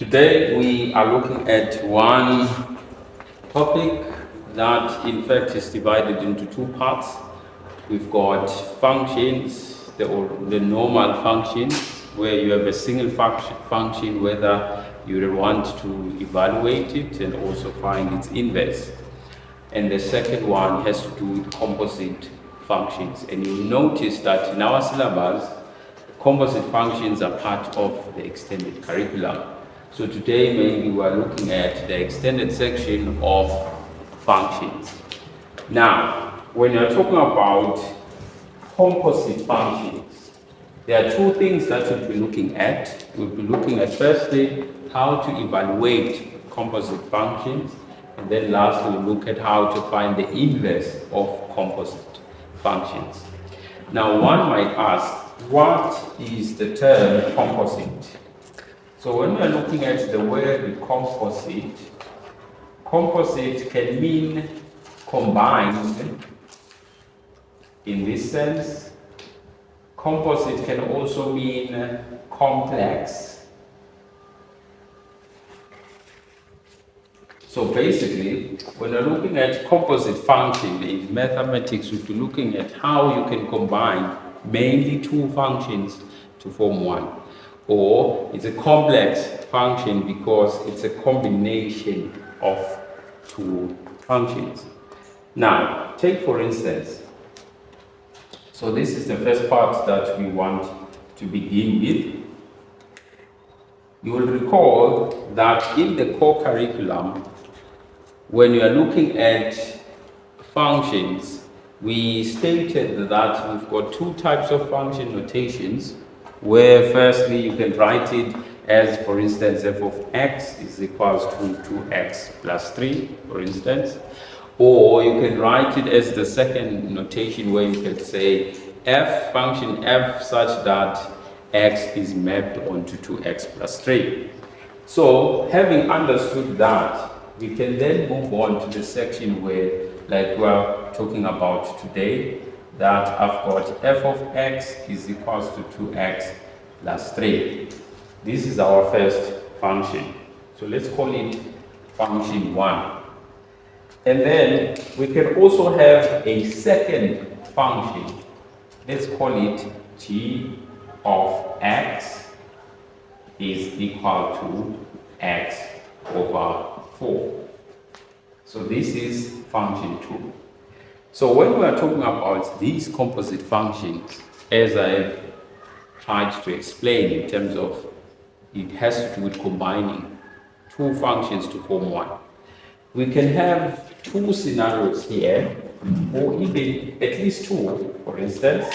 Today we are looking at one topic that in fact is divided into two parts. We've got functions, the normal functions, where you have a single function whether you want to evaluate it and also find its inverse. And the second one has to do with composite functions. And you'll notice that in our syllabus, composite functions are part of the extended curriculum. So today mainly we are looking at the extended section of functions. Now, when you're talking about composite functions, there are two things that we'll be looking at. We'll be looking at firstly how to evaluate composite functions, and then lastly we'll look at how to find the inverse of composite functions. Now one might ask, what is the term composite? So when we are looking at the word composite, composite can mean combined in this sense. Composite can also mean complex. So basically, when you're looking at composite function in mathematics, we'll be looking at how you can combine mainly two functions to form one. Or it's a complex function because it's a combination of two functions. Now, take for instance, so this is the first part that we want to begin with. You will recall that in the core curriculum, when you are looking at functions, we stated that we've got two types of function notations, where firstly you can write it as, for instance, f of x is equals to 2x plus 3, for instance. Or you can write it as the second notation, where you can say function f such that x is mapped onto 2x plus 3. So having understood that, we can then move on to the section where, like we are talking about today, that I've got f of x is equals to 2x plus 3. This is our first function. So let's call it function 1. And then we can also have a second function. Let's call it g of x is equal to x over 4. So this is function 2. So when we are talking about these composite functions, as I've tried to explain in terms of it has to do with combining two functions to form one, we can have two scenarios here, or even at least two. For instance,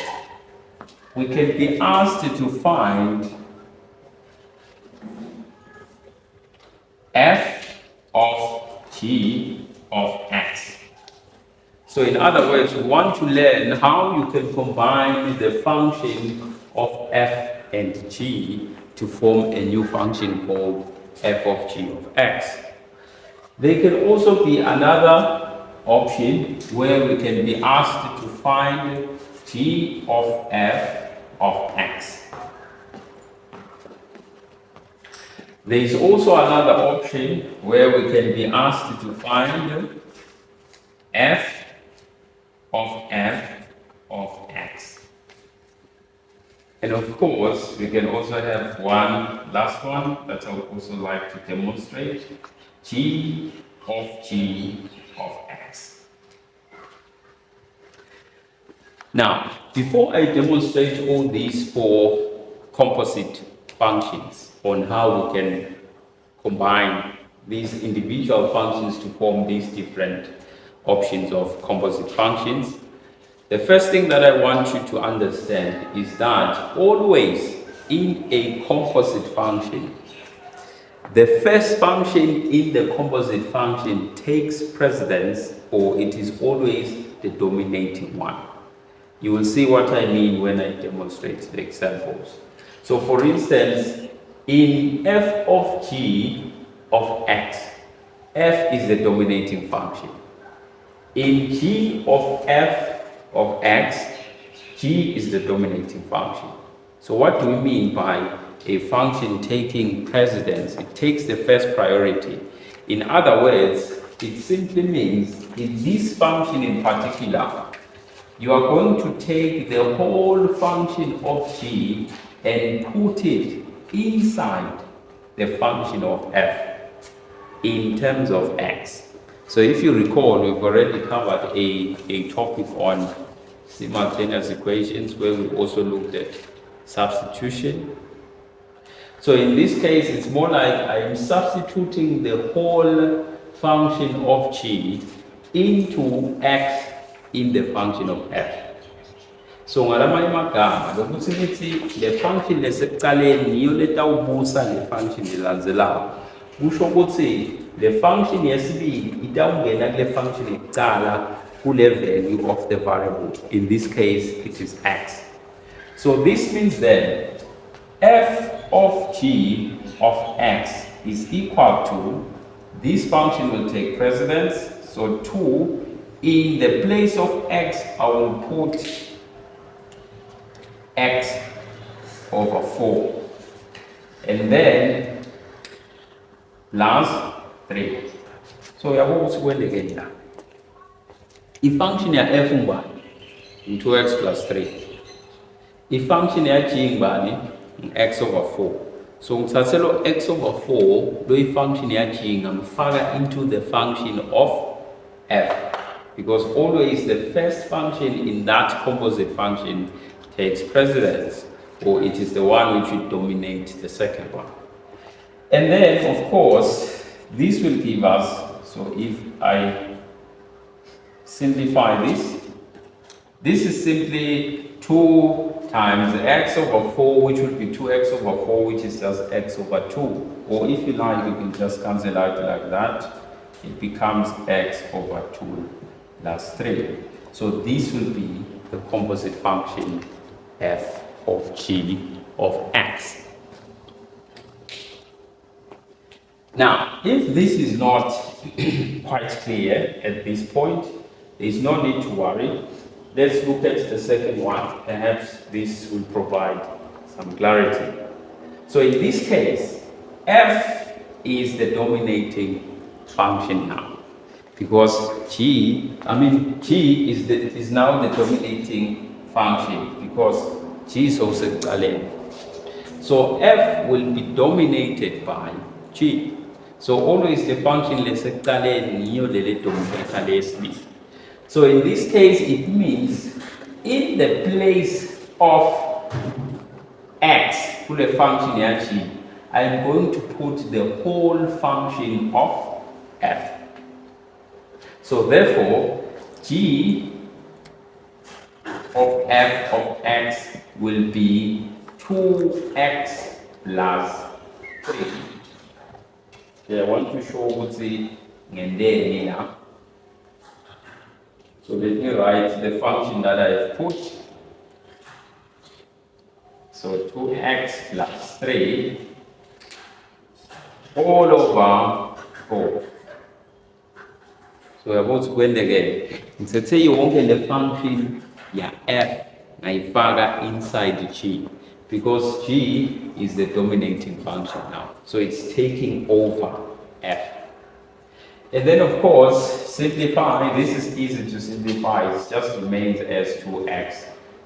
we can be asked to find f of g of x. So in other words, we want to learn how you can combine the function of f and g to form a new function called f of g of x. There can also be another option where we can be asked to find g of f of x. There is also another option where we can be asked to find f of x. And of course, we can also have one last one that I would also like to demonstrate, g of x. Now, before I demonstrate all these four composite functions on how we can combine these individual functions to form these different options of composite functions, the first thing that I want you to understand is that always in a composite function, the first function in the composite function takes precedence, or it is always the dominating one. You will see what I mean when I demonstrate the examples. So for instance, in f of g of x, f is the dominating function. In g of f of x, g is the dominating function. So what do we mean by a function taking precedence. It takes the first priority. In other words, it simply means in this function in particular, you are going to take the whole function of g and put it inside the function of f in terms of x. So if you recall, we've already covered a topic on simultaneous equations where we also looked at substitution. So in this case, it's more like I'm substituting the whole function of g into x in the function of f. So ngalamanye amagama lokuthi lithi le function lesekuqaleni niyo letawubusa le function lelandzelako. Kusho ukuthi le function yesibili itawungena kule function yekuqala kule value of the variable. In this case, it is x. So this means that f of g of x is equal to, this function will take precedence, so 2, in the place of x, I will put x over 4. And then plus 3. So yabo ukuthi kwendeke la. I-function ya f ngubani? 2x plus 3. I-function ya g ngubani? X over 4. So ngithathe lo x over 4, lo i-function ya g ngamfaka into the function of f. Because always the first function in that composite function takes precedence, or it is the one which will dominate the second one. And then, of course, this will give us, so if I simplify this is simply 2 times x over 4, which will be 2x over 4, which is just x over 2. Or if you like, you can just cancel out like that. It becomes x over 2 plus 3. So this will be the composite function f of g of x. Now, if this is not quite clear at this point, there is no need to worry. Let's look at the second one. Perhaps this will provide some clarity. So in this case, f is the dominating function now, because g is now the dominating function because g is also ekuqaleni. So f will be dominated by g. So always the function lesekuqaleni niyo lele dominate lesibili. So in this case, it means in the place of x, to the function ya g, I'm going to put the whole function of f. So therefore, g of f of x will be 2x plus 3. Okay, I want to show what's the ngendeni now. So let me write the function that I have put. So 2x plus 3 all over 4. So we're about to go in again. Let's say you want the function ya f naifaka inside g, because g is the dominating function now. So it's taking over f. And then of course, simplify. This is easy to simplify. It just remains as 2x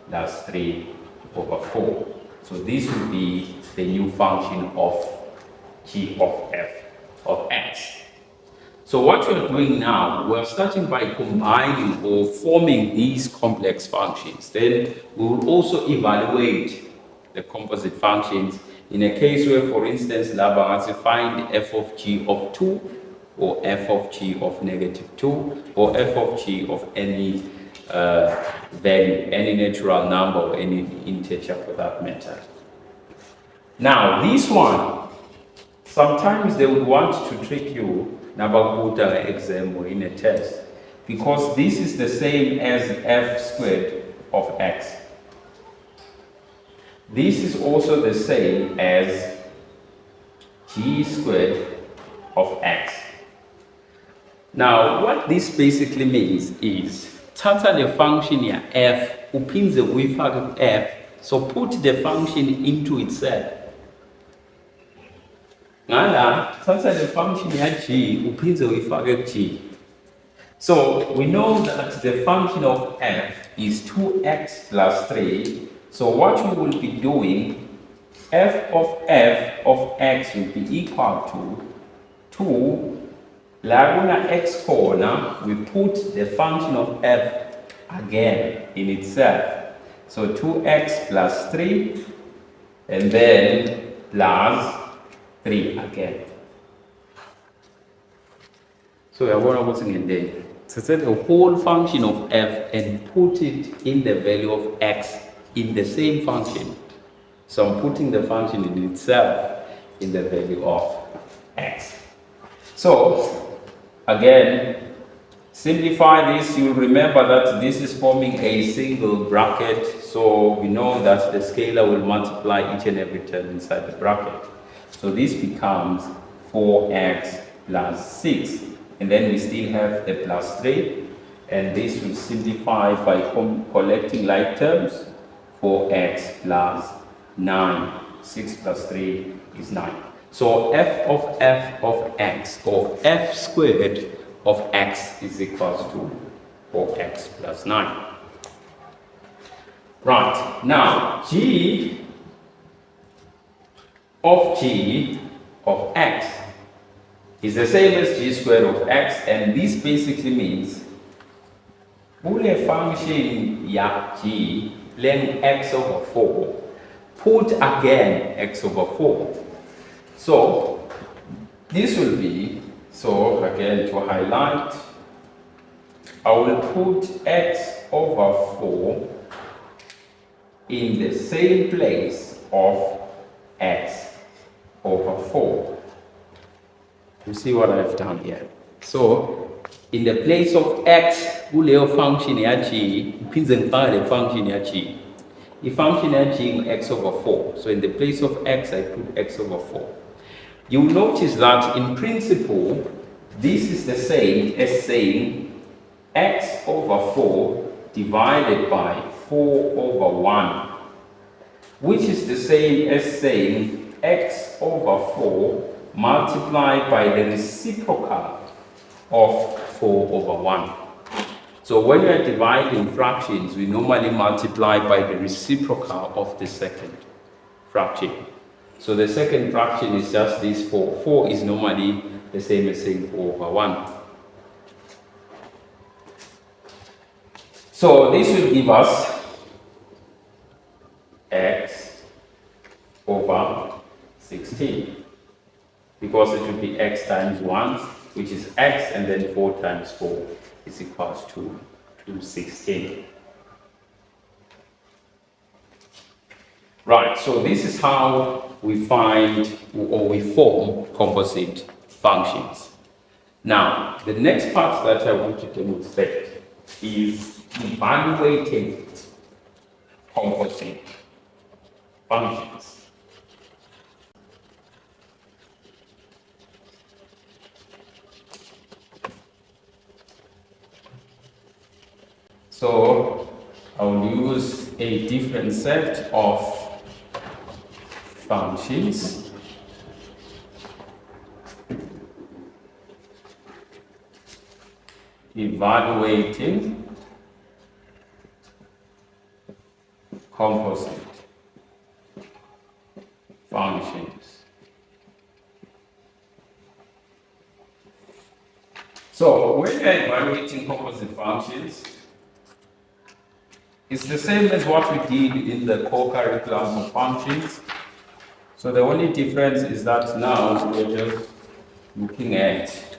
plus 3 over 4. So this will be the new function of g of f of x. So what we're doing now, we're starting by combining or forming these complex functions. Then we will also evaluate the composite functions in a case where, for instance, Laba has to find f of g of 2, or f of g of -2, or f of g of any value, any natural number or any integer for that matter. Now, this one, sometimes they would want to trick you nabakubuta exam or in a test, because this is the same as f squared of x. This is also the same as g squared of x. Now, what this basically means is, tata the function here f, upinze uifake f, so put the function into itself. ngala thatha le function ya g uphindze uyifake ku-g. So we know that the function of f is 2x plus 3. So what we will be doing, f of x will be equal to 2. La kuna x corner, we put the function of f again in itself. So 2x plus 3 and then plus 3 again. So we are going to put in there. So set the whole function of f and put it in the value of x in the same function. So I'm putting the function in itself in the value of x. So again, simplify this. You'll remember that this is forming a single bracket. So we know that the scalar will multiply each and every term inside the bracket. So this becomes 4x plus 6. And then we still have the plus 3. And this will simplify by collecting like terms. 4x plus 9. 6 plus 3 is 9. So f of x, or f squared of x, is equals to 4x plus 9. Right, now g of x is the same as g squared of x, and this basically means kule function ya g len x over 4, put again x over 4. So this will be, so again to highlight, I will put x over 4 in the same place of x over 4. You see what I've done here? So in the place of x, kuleyo function ya g, uphindze ngifake le function ya g. The function ya g x over 4. So in the place of x, I put x over 4. You'll notice that in principle, this is the same as saying x over 4 divided by 4 over 1, which is the same as saying x over 4 multiplied by the reciprocal of 4 over 1. So when we are dividing fractions, we normally multiply by the reciprocal of the second fraction. So the second fraction is just this 4. 4 is normally the same as saying 4 over 1. So this will give us x over 16, because it will be x times 1, which is x, and then 4 times 4 is equals to 16. Right, so this is how we find or we form composite functions. Now, the next part that I want to demonstrate is evaluating composite functions. So I will use a different set of functions. Evaluating composite functions. So when we are evaluating composite functions, it's the same as what we did in the core curriculum of functions. So the only difference is that now we're just looking at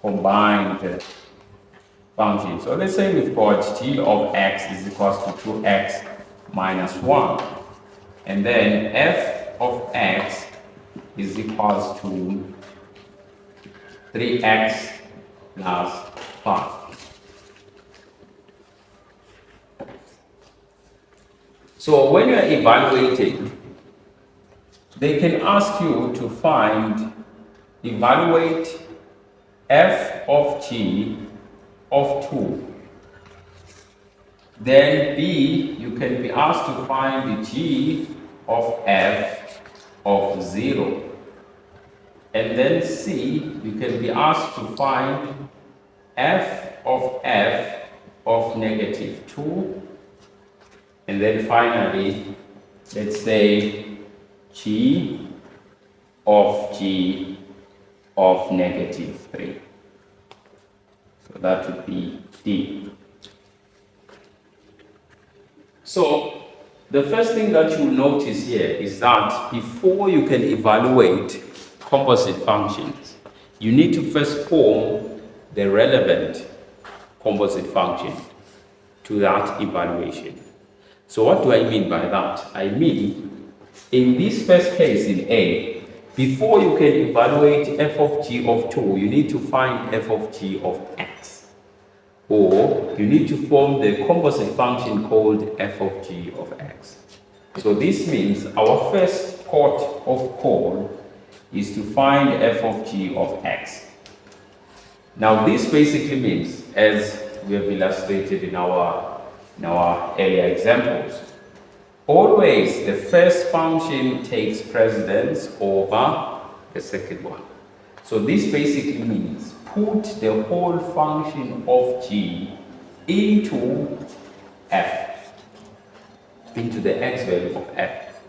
combined functions. So let's say we've got g of x is equals to 2x minus 1. And then f of x is equals to 3x plus 5. So when you're evaluating, they can ask you to evaluate f of g of 2. Then B, you can be asked to find the g of f of 0. And then C, you can be asked to find f of negative 2. And then finally, let's say g of negative 3. So that would be D. So the first thing that you'll notice here is that before you can evaluate composite functions, you need to first form the relevant composite function to that evaluation. So what do I mean by that? I mean, in this first case in A, before you can evaluate f of g of 2, you need to find f of g of x. Or you need to form the composite function called f of g of x. So this means our first port of call is to find f of g of x. Now this basically means, as we have illustrated in our earlier examples, always the first function takes precedence over the second one. So this basically means put the whole function of g into f, into the x value of f.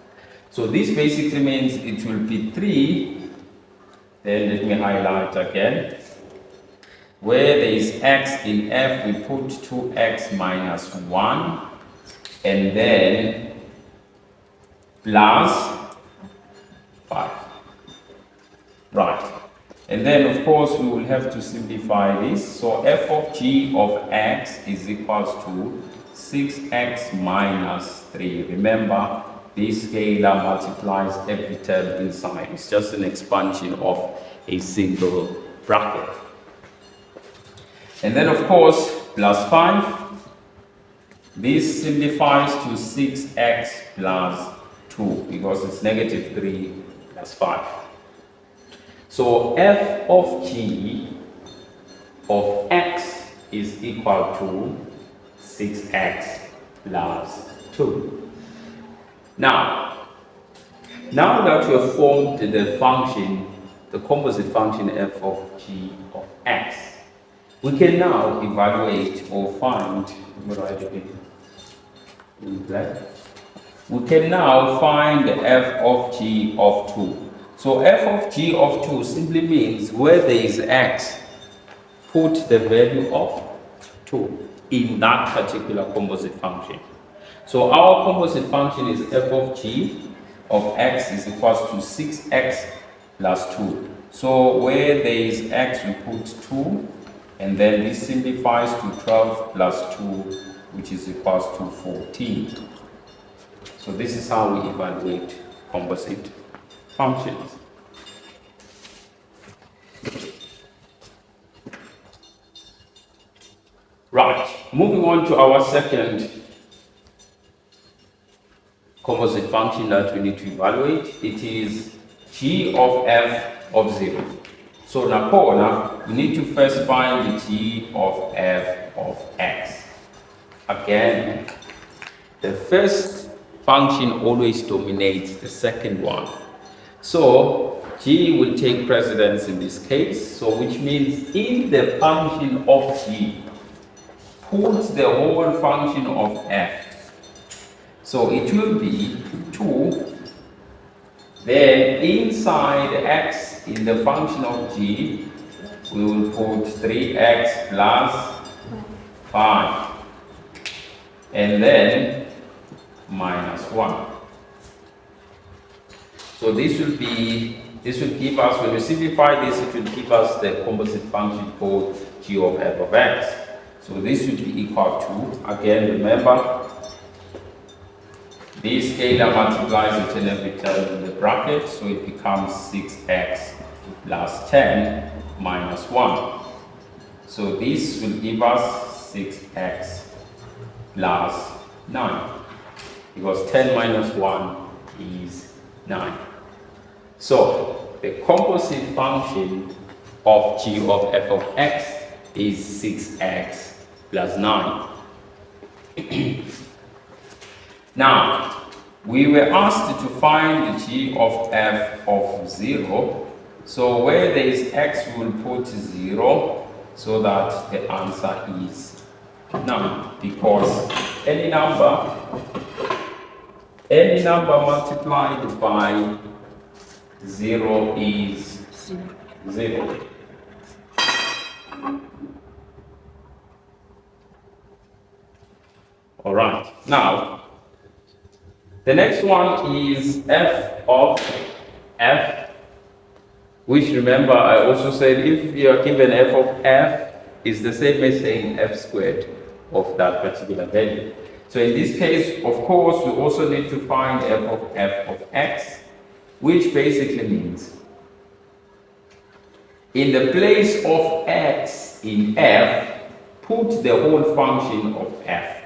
So this basically means it will be 3, then let me highlight again. Where there is x in f, we put 2x minus 1, and then plus 5. Right. And then, of course, we will have to simplify this. So f of g of x is equals to 6x minus 3. Remember, this scalar multiplies every term inside. It's just an expansion of a single bracket. And then, of course, plus 5. This simplifies to 6x plus 2 because it's negative 3 plus 5. So f of g of x is equal to 6x plus 2. Now that we have formed the function, the composite function f of g of x, we can now evaluate or find, we can now find f of g of 2. So f of g of 2 simply means where there is x, put the value of 2 in that particular composite function. So our composite function is f of g of x is equals to 6x plus 2. So where there is x, we put 2, and then this simplifies to 12 plus 2, which is equals to 14. So this is how we evaluate composite functions. Right, moving on to our second composite function that we need to evaluate. It is g of f of 0. So now we need to first find the g of f of x. Again, the first function always dominates the second one. So g will take precedence in this case, so which means in the function of g, put the whole function of f. So it will be 2, then inside x in the function of g, we will put 3x plus 5, and then minus 1. So this will give us, when we simplify this, it will give us the composite function called g of f of x. So this would be equal to, again, remember, this scalar multiplies each and every term in the bracket, so it becomes 6x plus 10 minus 1. So this will give us 6x plus 9, because 10 minus 1 is 9. So the composite function of g of f of x is 6x plus 9. Now, we were asked to find the g of f of 0. So where there is x, we will put 0 so that the answer is none, because any number multiplied by 0 is 0. All right. Now, the next one is f of f, which, remember, I also said if you are given f of f is the same as saying f squared of that particular value. So in this case, of course, we also need to find f of x, which basically means in the place of x in f, put the whole function of f.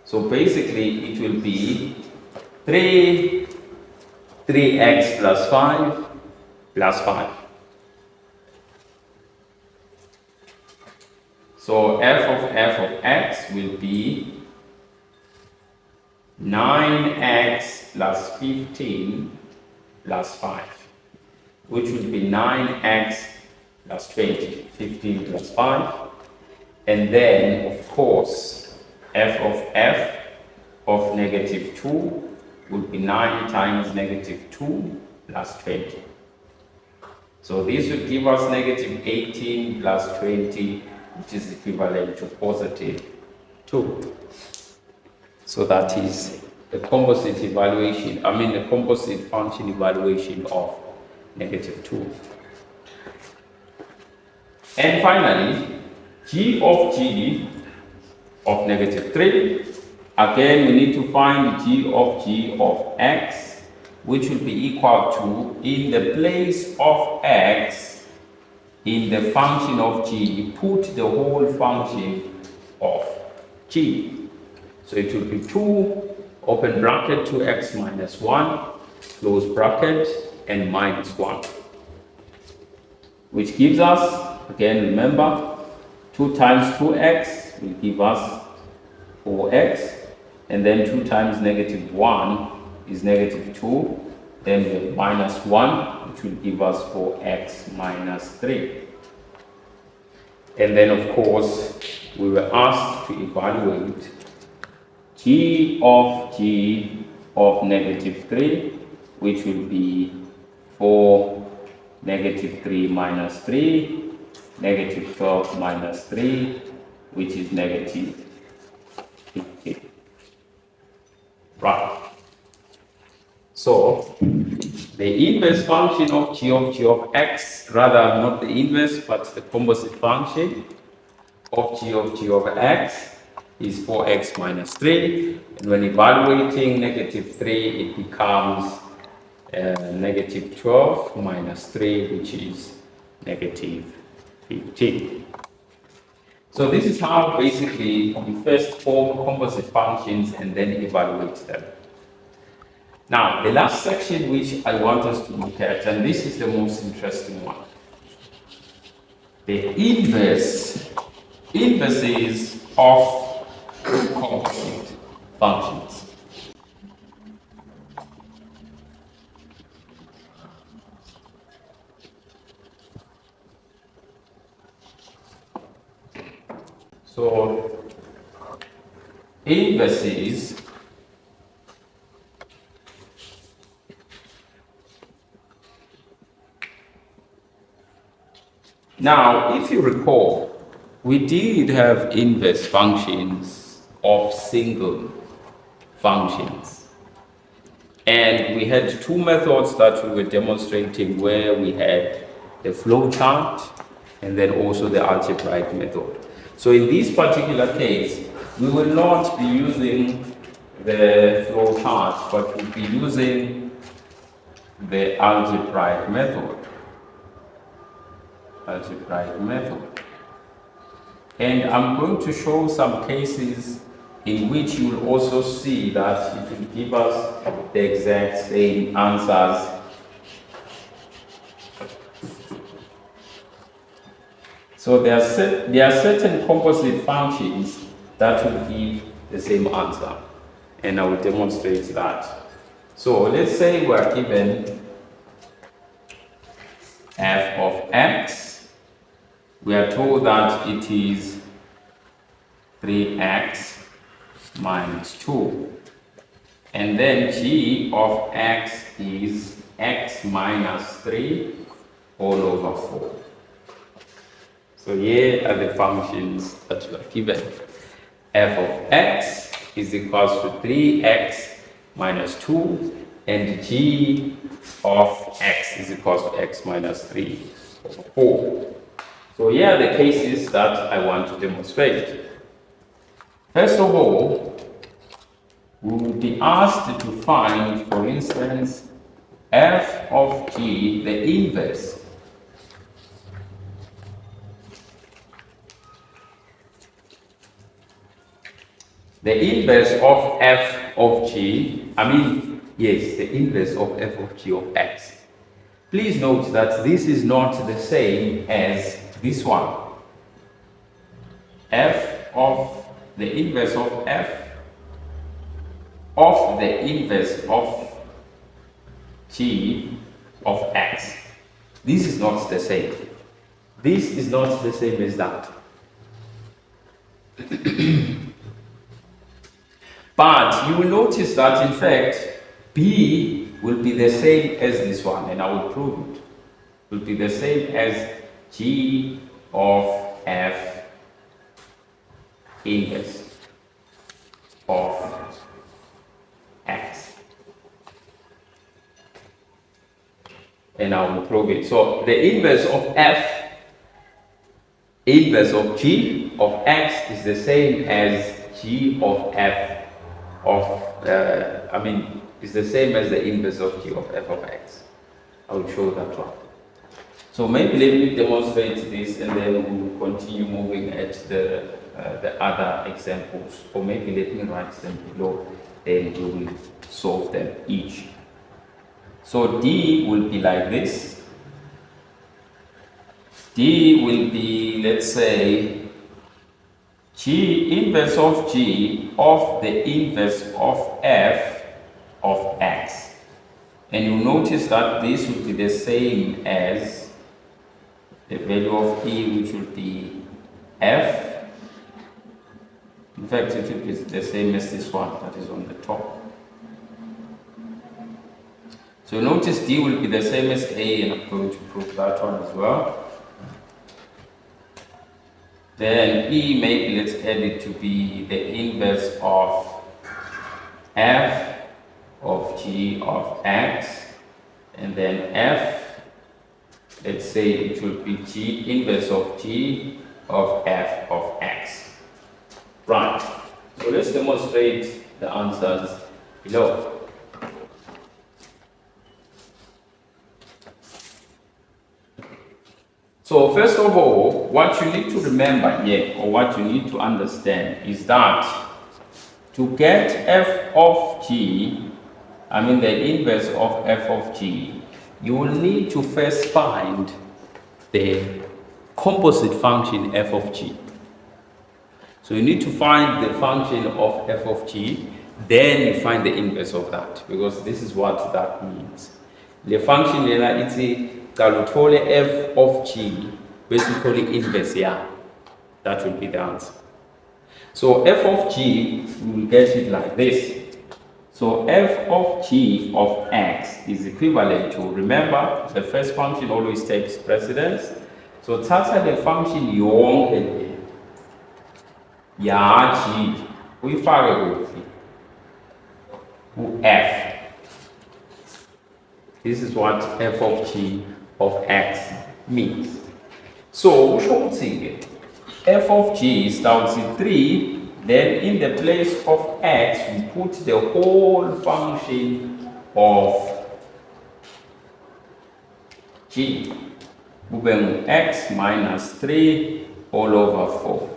So basically, it will be 3x plus 5 plus 5. So f of x will be 9x plus 15 plus 5, which will be 9x plus 20, 15 plus 5. And then, of course, f of negative 2 will be 9 times negative 2 plus 20. So this would give us negative 18 plus 20, which is equivalent to positive 2. So that is the composite evaluation, the composite function evaluation of negative 2. And finally, g of negative 3. Again, we need to find g of x, which will be equal to, in the place of x, in the function of g, put the whole function of g. So it will be 2, open bracket, 2x minus 1, close bracket, and minus 1. Which gives us, again, remember, 2 times 2x will give us 4x, and then 2 times negative 1 is negative 2, then we have minus 1, which will give us 4x minus 3. And then, of course, we were asked to evaluate g of negative 3, which will be 4 negative 3 minus 3, negative 12 minus 3, which is negative 15. Right. So, the inverse function of g of x, rather not the inverse, but the composite function of g of x is 4x minus 3. And when evaluating negative 3, it becomes negative 12 minus 3, which is negative 15. So this is how basically we first form composite functions and then evaluate them. Now, the last section which I want us to look at, and this is the most interesting one, the inverses of composite functions. So, inverses now, if you recall, we did have inverse functions of single functions. And we had two methods that we were demonstrating, where we had the flowchart and then also the algebraic method. So in this particular case, we will not be using the flowchart, but we'll be using the algebraic method. And I'm going to show some cases in which you will also see that it will give us the exact same answers. So there are certain composite functions that will give the same answer, and I will demonstrate that. So let's say we are given f of x. We are told that it is 3x minus 2. And then g of x is x minus 3 all over 4. So here are the functions that we are given. F of x is equals to 3x minus 2, and g of x is equals to x minus 3 over 4. So here are the cases that I want to demonstrate. First of all, we will be asked to find, for instance, f of g, the inverse. The inverse of f of g, the inverse of f of g of x. Please note that this is not the same as this one. F of the inverse of f of the inverse of g of x. This is not the same. This is not the same as that. But you will notice that in fact b will be the same as this one, and I will prove it. Will be the same as g of f inverse of x. And I will prove it. So the inverse of f, inverse of g of x is the same as g of f of, is the same as the inverse of g of f of x. I will show that one. So maybe let me demonstrate this and then we will continue moving at the other examples, or maybe let me write them below and we will solve them each. So d will be like this. D will be, let's say, g inverse of g of the inverse of f of x. And you notice that this will be the same as the value of e, which will be f. In fact, it will be the same as this one that is on the top. So notice d will be the same as a, and I'm going to prove that one as well. Then e, maybe let's add it to be the inverse of f of g of x, and then f, let's say it will be g inverse of g of f of x. Right, so let's demonstrate the answers below. So first of all, what you need to remember here, or what you need to understand, is that to get f of g, the inverse of f of g, you will need to first find the composite function f of g. So you need to find the function of f of g, then you find the inverse of that, because this is what that means. The function it's a f of g, basically inverse, yeah. That will be the answer. So f of g, we will get it like this. So f of g of x is equivalent to, remember, the first function always takes precedence. So tata the function yonke ya g uyifake kuphi f. This is what f of g of x means. So f of g is down to 3. Then in the place of x, we put the whole function of g. X minus 3 all over 4.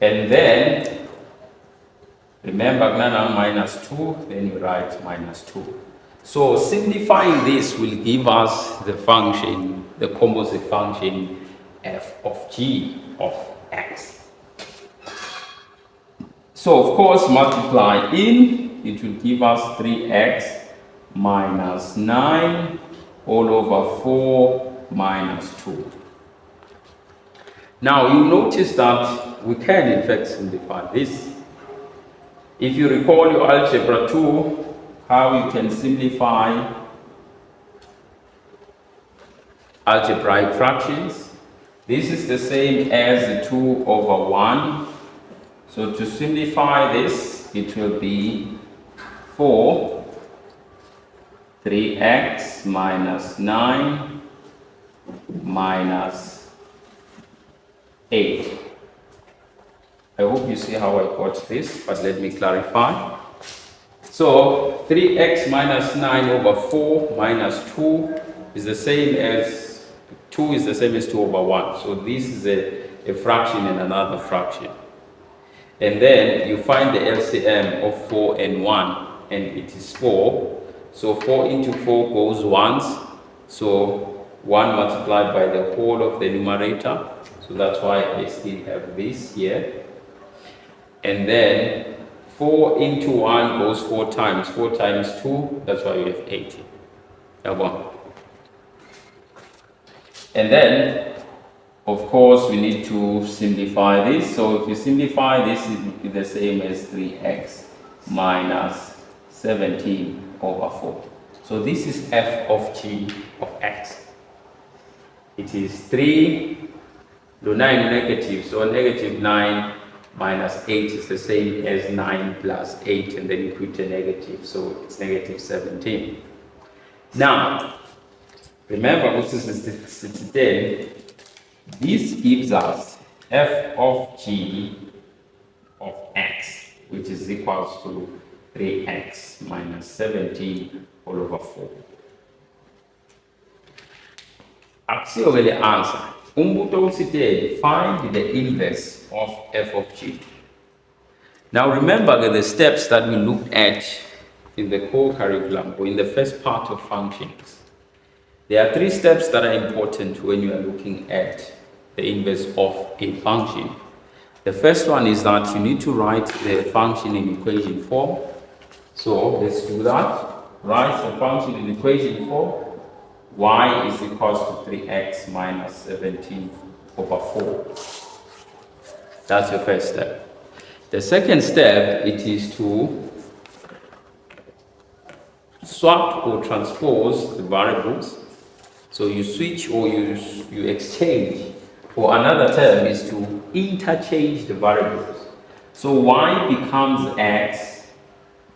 And then, remember, minus 2, then you write minus 2. So simplifying this will give us the function, the composite function f of g of x. So of course, multiply in, it will give us 3x minus 9 all over 4 minus 2. Now you notice that we can in fact simplify this. If you recall your algebra 2, how you can simplify algebraic fractions. This is the same as the 2 over 1. So to simplify this, it will be 4 3x minus 9 minus 8. I hope you see how I got this, but let me clarify. So 3x minus 9 over 4 minus 2 is the same as 2 is the same as 2 over 1. So this is a fraction and another fraction. And then you find the LCM of 4 and 1, and it is 4. So 4 into 4 goes once. So 1 multiplied by the whole of the numerator. So that's why I still have this here. And then 4 into 1 goes 4 times. 4 times 2, that's why we have 80. And then, of course, we need to simplify this. So if you simplify this, it will be the same as 3x minus 17 over 4. So this is f of g of x. It is 3, the 9 negative, so negative 9 minus 8 is the same as 9 plus 8, and then you put a negative, so it's negative 17. Now, remember, this gives us f of g of x, which is equals to 3x minus 17 all over 4. Actually, answer. Find the inverse of f of g. Now remember the steps that we looked at in the core curriculum or in the first part of functions. There are 3 steps that are important when you are looking at the inverse of a function. The first one is that you need to write the function in equation form. So let's do that. Write the function in equation form. Y is equals to 3x minus 17 over 4. That's your first step. The second step, it is to swap or transpose the variables. So you switch or you exchange, or another term is to interchange the variables. So y becomes x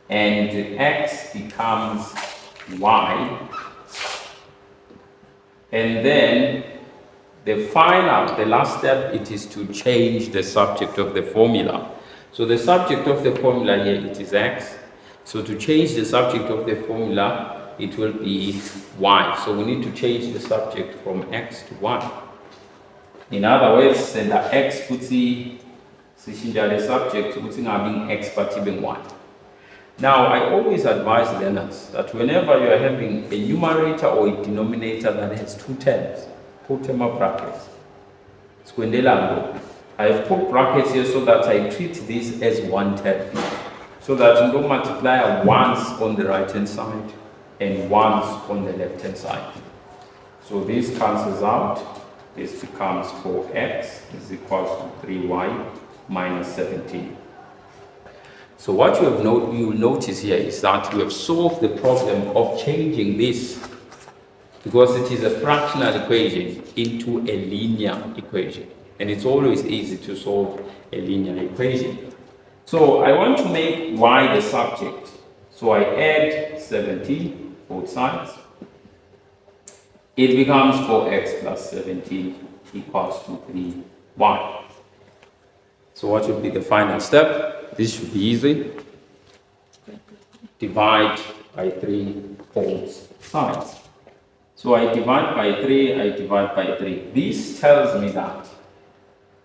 and x becomes y. And then the last step, it is to change the subject of the formula. So the subject of the formula here, it is x. So to change the subject of the formula, it will be y. So we need to change the subject from x to y. In other words, the x puts the subject putting having x but even y. Now, I always advise learners that whenever you are having a numerator or a denominator that has 2 terms, put them up brackets. I have put brackets here so that I treat this as one term, so that you don't multiply once on the right hand side and once on the left hand side. So this cancels out. This becomes 4x is equals to 3y minus 17. So what you will notice here is that we have solved the problem of changing this, because it is a fractional equation, into a linear equation. And it's always easy to solve a linear equation. So I want to make y the subject. So I add 17 both sides. It becomes 4x plus 17 equals to 3y. So what would be the final step? This should be easy. Divide by 3 both sides. So I divide by 3, I divide by 3. This tells me that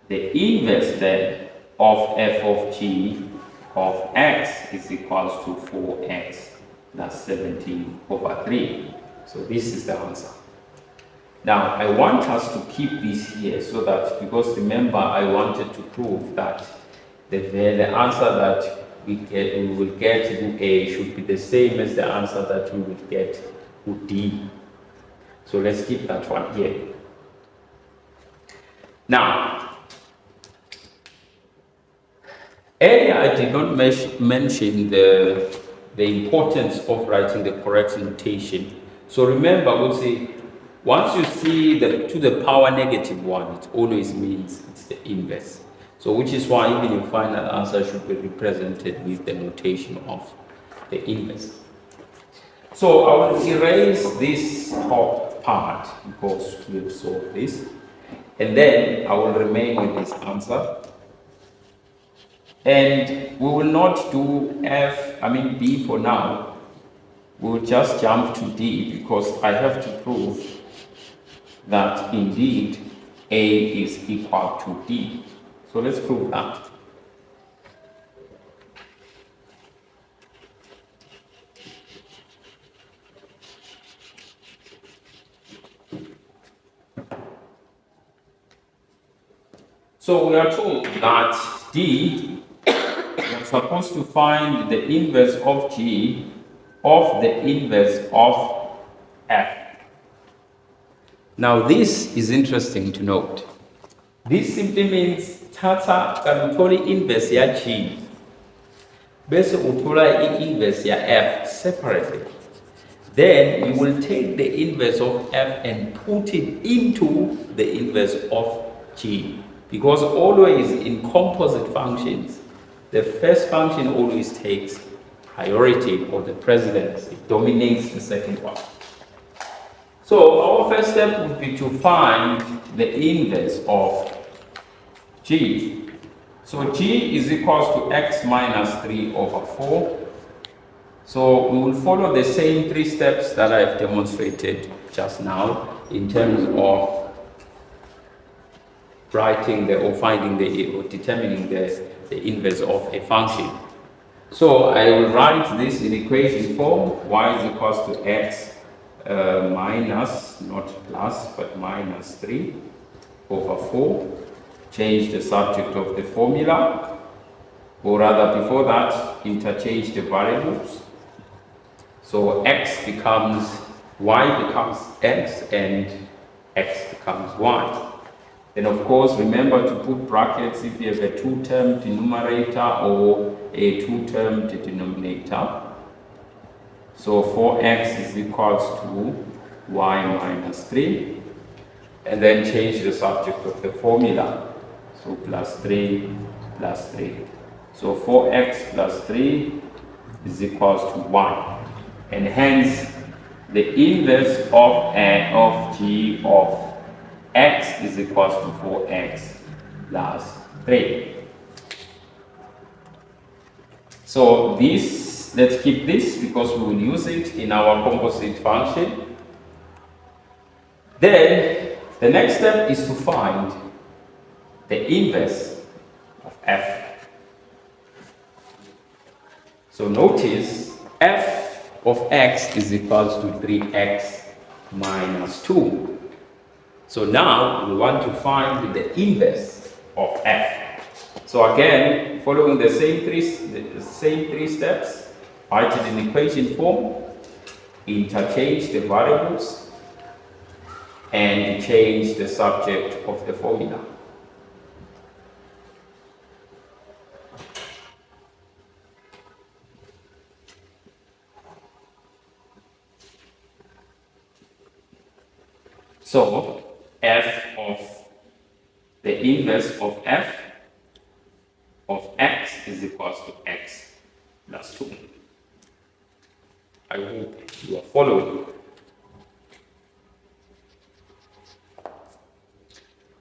the inverse then of f of g of x is equals to 4x plus 17 over 3. So this is the answer. Now, I want us to keep this here so that, because remember, I wanted to prove that the answer that we will get to A should be the same as the answer that we will get to D. So let's keep that one here. Now, earlier I did not mention the importance of writing the correct notation. So remember, we'll say, once you see the to the power -1, it always means it's the inverse. So which is why even your final answer should be represented with the notation of the inverse. So I will erase this top part because we've solved this. And then I will remain with this answer. And we will not do B for now. We'll just jump to D because I have to prove that indeed A is equal to D. So let's prove that. So we are told that D, we're supposed to find the inverse of G of the inverse of F. Now this is interesting to note. This simply means tata kanutoli inverse ya G base uthola inverse ya F separately. Then you will take the inverse of F and put it into the inverse of G. Because always in composite functions, the first function always takes priority or the precedence. It dominates the second one. So our first step would be to find the inverse of G. So G is equals to x minus 3 over 4. So we will follow the same 3 steps that I've demonstrated just now in terms of writing or determining the inverse of a function. So I will write this in equation form. Y is equals to x minus, not plus, but minus 3 over 4. Change the subject of the formula, or rather before that, interchange the variables. So x becomes, y becomes x, and x becomes y. Then of course, remember to put brackets if you have a 2-term denominator or a 2-term denominator. So 4x is equals to y minus 3. And then change the subject of the formula. So plus 3 plus 3. So 4x plus 3 is equals to 1. And hence, the inverse of g of x is equals to 4x plus 3. So this, let's keep this because we will use it in our composite function. Then, the next step is to find the inverse of f. So notice f of x is equals to 3x minus 2. So now we want to find the inverse of f. So again, following the same three steps, write it in equation form, interchange the variables, and change the subject of the formula. So f of the inverse of f of x is equals to x plus 2. I hope you are following.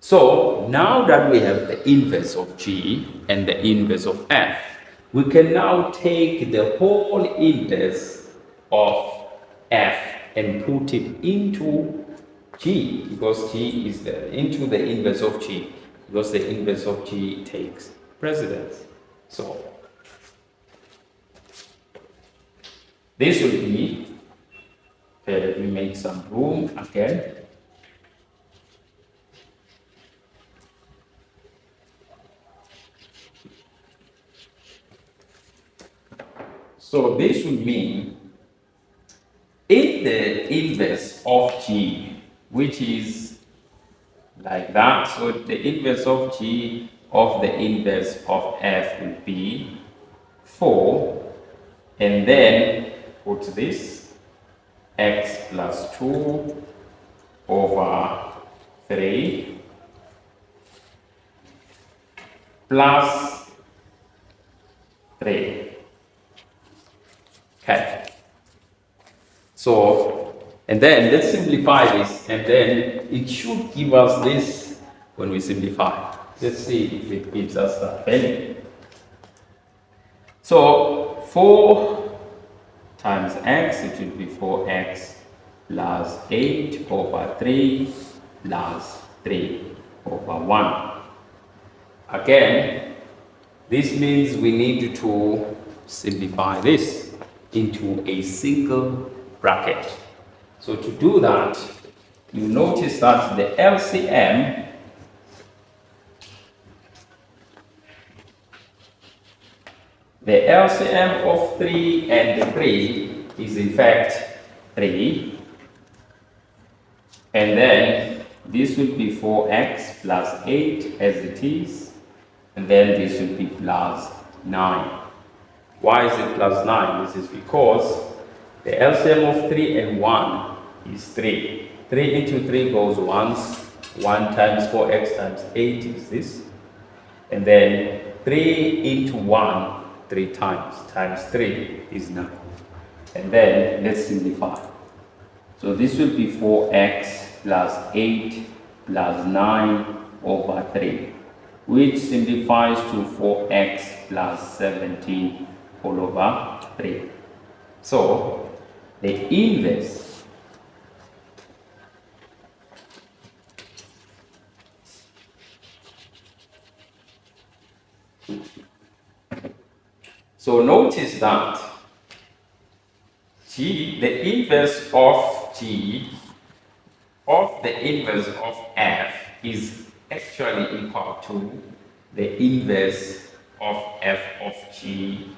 So now that we have the inverse of g and the inverse of f, we can now take the whole inverse of f and put it into g, because g is into the inverse of g, because the inverse of g takes precedence. So this will be, let me make some room again. So this would mean in the inverse of g, which is like that. So the inverse of g of the inverse of f will be 4, and then put this x plus 2 over 3 plus 3. Okay. So, and then let's simplify this, and then it should give us this when we simplify. Let's see if it gives us that value. So 4 times x, it will be 4x plus 8 over 3 plus 3 over 1. Again, this means we need to simplify this into a single bracket. So to do that, you notice that the LCM of 3 and 3 is in fact 3. And then this will be 4x plus 8 as it is. And then this will be plus 9. Why is it plus 9? This is because the LCM of 3 and 1 is 3. 3 into 3 goes once. 1 times 4x times 8 is this. And then 3 into 1, 3 times 3 is 9. And then let's simplify. So this will be 4x plus 8 plus 9 over 3, which simplifies to 4x plus 17 all over 3. So the inverse So notice that G, the inverse of G of the inverse of F is actually equal to the inverse of F of G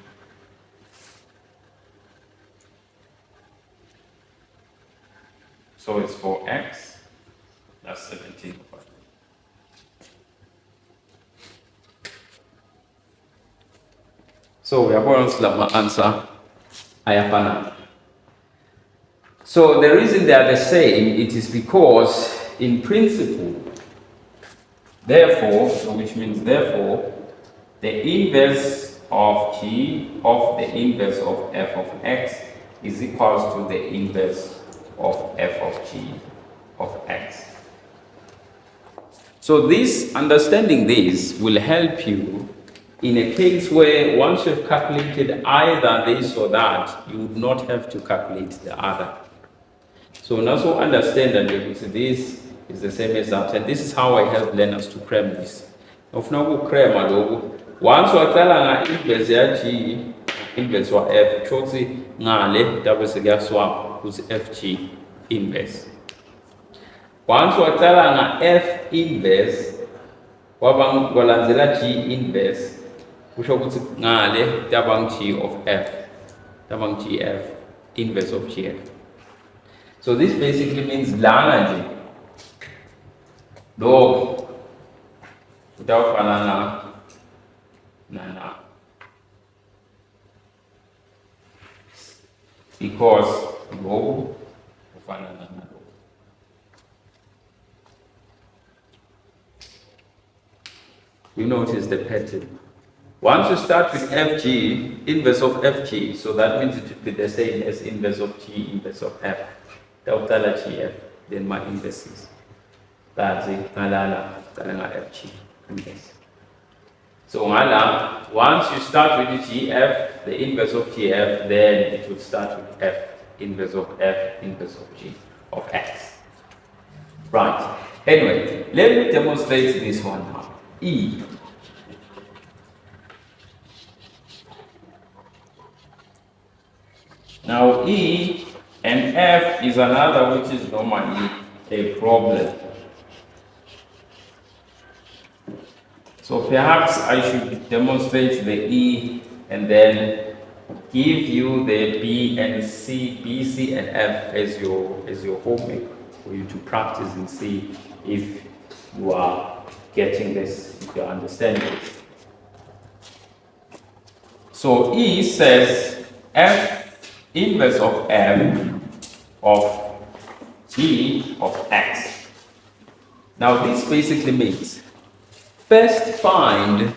so it's 4x plus 17 over 3. So we are going to answer ayafanana. So the reason they are the same, it is because in principle, therefore, so which means therefore, the inverse of G of the inverse of f of x is equals to the inverse of f of G of x. So this, understanding this will help you in a case where once you've calculated either this or that, you would not have to calculate the other. So now so understand that this is the same as that, and this is how I help learners to cram this. Of now cram aloku. Once you are inverse ya G, inverse wa F, choose ngale double segya swap who's FG inverse. Once you are F inverse, wabang walanzela G inverse. Kusho ukuthi ngale tabang G of F, tabang GF, inverse of GF. So this basically means lana nje log utawufana na because log ufana na log. You notice the pattern. Once you start with FG, inverse of FG, so that means it would be the same as inverse of G, inverse of F. Tautala GF, then my inverse is. That's it, ngalala, talanga FG, inverse. So ngala, once you start with the GF, the inverse of GF, then it would start with F, inverse of F, inverse of G, of X. Right. Anyway, let me demonstrate this one now. E. Now E and F is another which is normally a problem. So perhaps I should demonstrate the E and then give you the B and C, B, C and F as your homework for you to practice and see if you are getting this, if you are understanding it. So E says F inverse of F of G of X. Now this basically means first find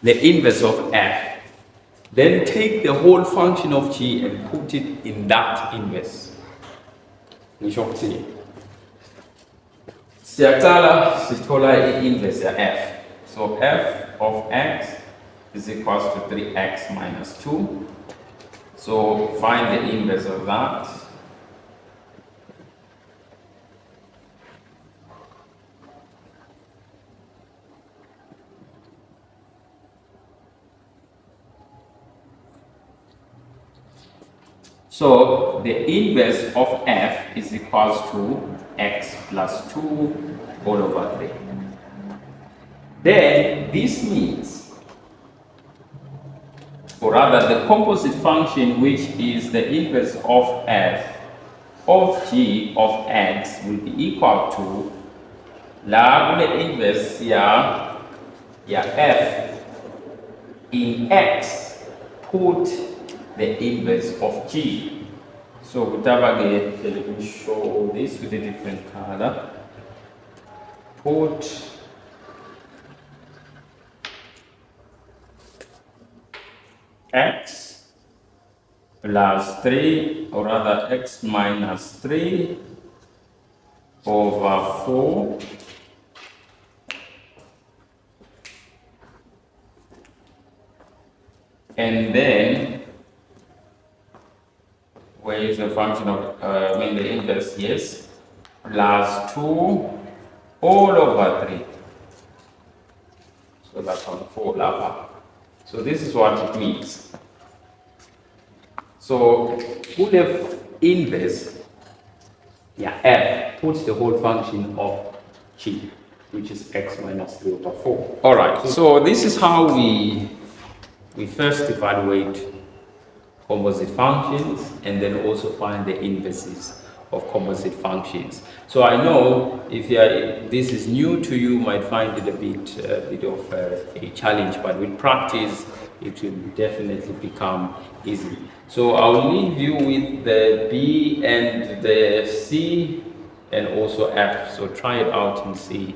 the inverse of F, then take the whole function of G and put it in that inverse. Siyaqala sithola i-inverse ya F. So F of X is equals to 3x minus 2. So find the inverse of that. So the inverse of F is equals to x plus 2 all over 3. Then this means, or rather the composite function, which is the inverse of F of G of X, will be equal to la inverse ya F in X, put the inverse of G. So let me show this with a different color. Put X plus 3, or rather X minus 3 over 4 and then where is the function of the inverse? Yes, plus 2 all over 3. So that's on 4 lava. So this is what it means. So put the inverse, F, puts the whole function of G, which is x minus 3 over 4. All right, so this is how we first evaluate composite functions and then also find the inverses of composite functions. So I know if this is new to you, might find it a bit of a challenge, but with practice, it will definitely become easy. So I'll leave you with the B and the C and also F. So try it out and see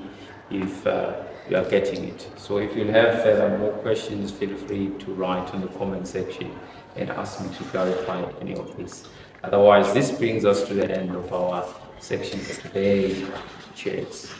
if you are getting it. So if you have further more questions, feel free to write in the comment section and ask me to clarify any of this. Otherwise, this brings us to the end of our section for today. Cheers.